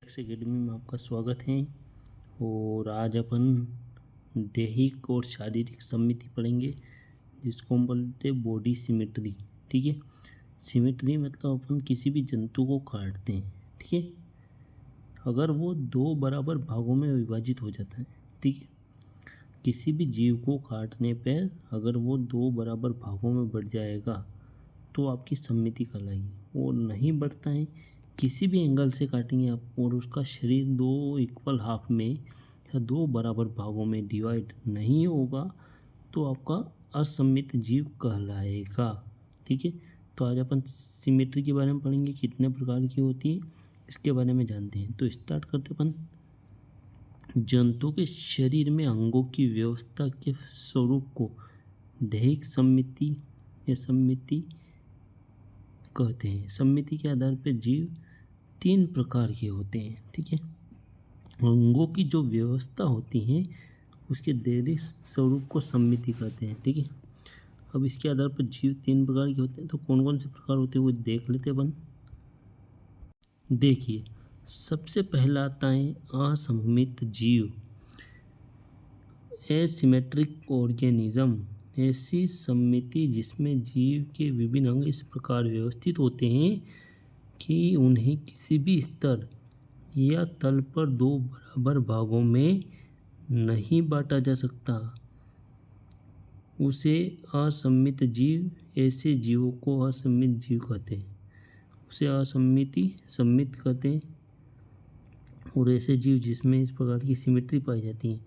Academy में आपका स्वागत है। और आज अपन दैहिक और शारीरिक सममिति पढ़ेंगे, जिसको हम बोलते हैं बॉडी सिमेट्री। ठीक है, सिमेट्री मतलब अपन किसी भी जंतु को काटते हैं, ठीक है, अगर वो दो बराबर भागों में विभाजित हो जाता है। ठीक है, किसी भी जीव को काटने पर अगर वो दो बराबर भागों में बढ़ जाएगा तो आपकी सममिति कहलाएगी। वो नहीं बढ़ता है, किसी भी एंगल से काटेंगे आप और उसका शरीर दो इक्वल हाफ में या दो बराबर भागों में डिवाइड नहीं होगा तो आपका असममित जीव कहलाएगा। ठीक है, तो आज अपन सिमेट्री के बारे में पढ़ेंगे, कितने प्रकार की होती है इसके बारे में जानते हैं। तो स्टार्ट करते अपन। जंतु के शरीर में अंगों की व्यवस्था के स्वरूप को दैहिक सममिति या सममिति कहते हैं। सममिति के आधार पर जीव तीन प्रकार के होते हैं। ठीक है, अंगों की जो व्यवस्था होती है उसके दैहिक स्वरूप को सममिति कहते हैं। ठीक है, अब इसके आधार पर जीव तीन प्रकार के होते हैं। तो कौन कौन से प्रकार होते हैं वो देख लेते हैं अपन। देखिए, सबसे पहला आता है असममित जीव, एसिमेट्रिक ऑर्गेनिज्म। ऐसी सममिति जिसमें जीव के विभिन्न अंग इस प्रकार व्यवस्थित होते हैं कि उन्हें किसी भी स्तर या तल पर दो बराबर भागों में नहीं बांटा जा सकता, उसे असममित जीव। ऐसे जीवों को असममित जीव कहते हैं, उसे असममिति सममित कहते हैं। और ऐसे जीव जिसमें इस प्रकार की सिमेट्री पाई जाती है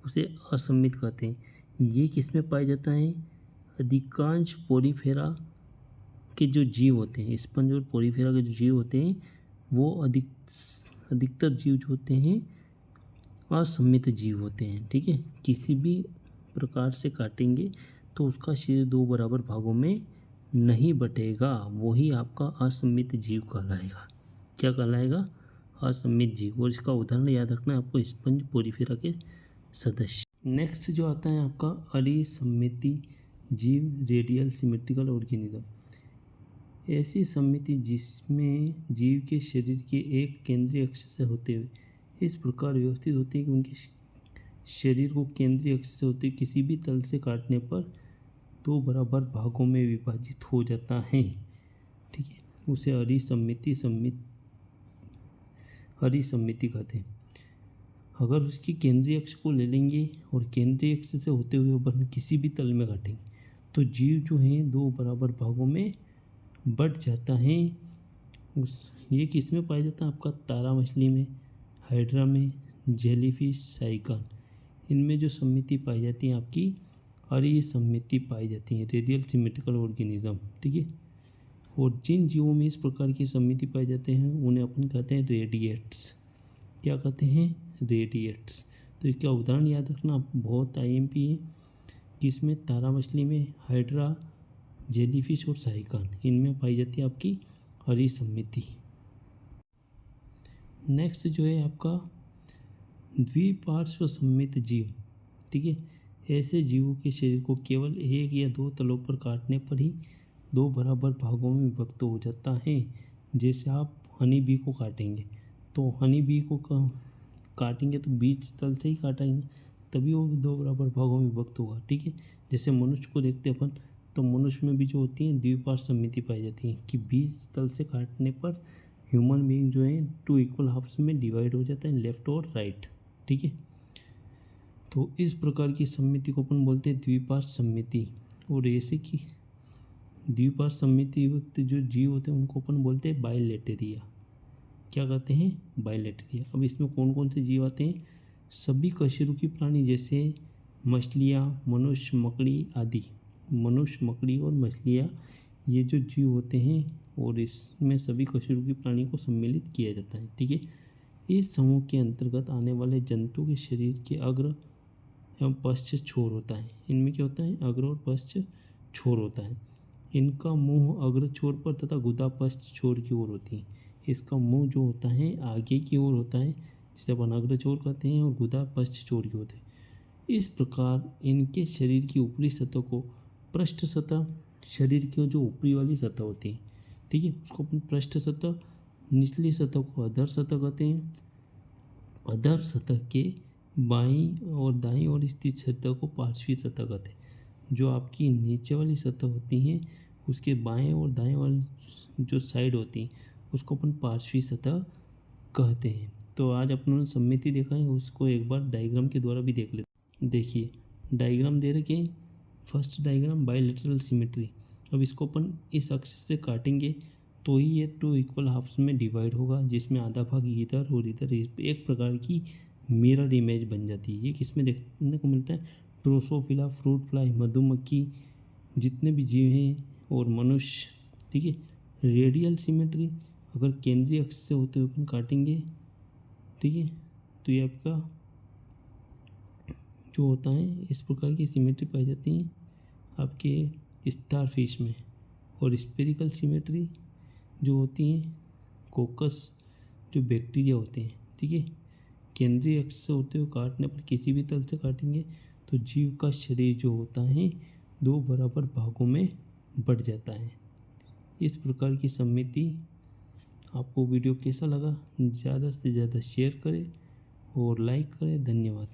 उसे असममित कहते हैं। ये किसमें पाया जाता है? अधिकांश पोरीफेरा के जो जीव होते हैं, स्पंज और पोरीफेरा के जो जीव होते हैं वो अधिकतर जीव जो होते हैं असममित जीव होते हैं। ठीक है, किसी भी प्रकार से काटेंगे तो उसका शरीर दो बराबर भागों में नहीं बटेगा, वही आपका असममित जीव कहलाएगा। क्या कहलाएगा? असममित जीव। और इसका उदाहरण याद रखना है आपको, स्पंज पोरीफेरा के सदस्य। नेक्स्ट जो आता है आपका अरिसममिति जीव, रेडियल सिमेट्रिकल ऑर्गेनिज्म। ऐसी सममिति जिसमें जीव के शरीर के एक केंद्रीय अक्ष से होते हुए इस प्रकार व्यवस्थित होते हैं कि उनके शरीर को केंद्रीय अक्ष से होते किसी भी तल से काटने पर दो बराबर भागों में विभाजित हो जाता है। ठीक है, उसे अरिसममिति कहते हैं। अगर उसकी केंद्रीय अक्ष को ले लेंगे और केंद्रीय अक्ष से होते हुए अपन किसी भी तल में काटेंगे तो जीव जो है दो बराबर भागों में बढ़ जाता है। ये किस में पाया जाता है? आपका तारा मछली में, हाइड्रा में, जेलीफिश, साइकन, इनमें जो सममिति पाई जाती है आपकी अरिसममिति पाई जाती है, रेडियल सिमेट्रिकल ऑर्गेनिज्म। ठीक है, और जिन जीवों में इस प्रकार की सममिति पाई जाते हैं उन्हें अपन कहते हैं रेडिएट्स। क्या कहते हैं? रेडिएट्स। तो इसका उदाहरण याद रखना, बहुत आईएमपी है कि इसमें तारा मछली में, हाइड्रा, जेलीफिश और साइकन, इनमें पाई जाती है आपकी अरिसममिति। नेक्स्ट जो है आपका द्विपार्श्व सममित जीव। ठीक है, ऐसे जीवों के शरीर को केवल एक या दो तलों पर काटने पर ही दो बराबर भागों में विभक्त हो जाता है। जैसे आप हनी बी को काटेंगे तो हनी बी को काटेंगे तो बीच तल से ही काटेंगे तभी वो दो बराबर भागों में विभक्त होगा। ठीक है, जैसे मनुष्य को देखते अपन तो मनुष्य में भी जो होती है द्विपार्श्व सममिति पाई जाती है कि बीच तल से काटने पर ह्यूमन बीइंग जो है टू इक्वल हाफ्स में डिवाइड हो जाता है, लेफ्ट और राइट। ठीक है, तो इस प्रकार की सममिति को अपन बोलते हैं द्विपार्श्व सममिति। और ऐसे की द्विपार्श्व सममिति युक्त जो जीव होते हैं उनको अपन बोलते हैं बाइलेटेरिया। क्या कहते हैं? बाइलेटेरिया। अब इसमें कौन कौन से जीव आते हैं? सभी कशेरुकी प्राणी जैसे मछलियाँ, मनुष्य, मकड़ी आदि। मनुष्य, मकड़ी और मछलियाँ ये जो जीव होते हैं और इसमें सभी कशेरुकी प्राणी को सम्मिलित किया जाता है। ठीक है, इस समूह के अंतर्गत आने वाले जंतु के शरीर के अग्र एवं पश्च छोर होता है। इनमें क्या होता है? अग्र और पश्च छोर होता है। इनका मुंह अग्र छोर पर तथा गुदा पश्च छोर की ओर होती है। इसका मुंह जो होता है आगे की ओर होता है, जिसे अपन अग्र छोर कहते हैं, और गुदा पश्च छोर की होते हैं। इस प्रकार इनके शरीर की ऊपरी सतह को पृष्ठ सतह, शरीर की जो ऊपरी वाली सतह होती है, ठीक है, उसको अपन पृष्ठ सतह, निचली सतह को अधर सतह कहते हैं। अधर सतह के बाईं और दाईं ओर स्थित सतह को पार्श्वीय सतह कहते हैं। जो आपकी नीचे वाली सतह होती हैं उसके बाएं और दाएं वाली जो साइड होती हैं उसको अपन पार्श्वीय सतह कहते हैं। तो आज अपन ने सममिति देखा है, उसको एक बार डायग्राम के द्वारा भी देख लेते हैं। देखिए डायग्राम दे रखे हैं। First diagram bilateral symmetry. अब इसको अपन इस अक्ष से काटेंगे तो ही ये 2 इक्वल हाफ्स में डिवाइड होगा, जिसमें आधा भाग इधर और इधर एक प्रकार की मिरर इमेज बन जाती है। ये किसमें देखने को मिलता है? ड्रोसोफिला, फ्रूट फ्लाई, मधुमक्खी, जितने भी जीव हैं और मनुष्य। ठीक है। रेडियल सिमेट्री, अगर केंद्रीय अक्ष से होते हुए अपन काटेंगे, ठीक है, तो ये आपका जो होता है इस प्रकार की सिमेट्री पाई जाती है आपके स्टार फिश में। और स्पेरिकल सिमेट्री जो होती हैं कोकस, जो बैक्टीरिया होते हैं। ठीक है। केंद्रीय अक्ष से होते हुए काटने पर किसी भी तल से काटेंगे तो जीव का शरीर जो होता है 2 बराबर भागों में बढ़ जाता है। इस प्रकार की सममिति। आपको वीडियो कैसा लगा ज़्यादा से ज़्यादा शेयर करें और लाइक करें। धन्यवाद।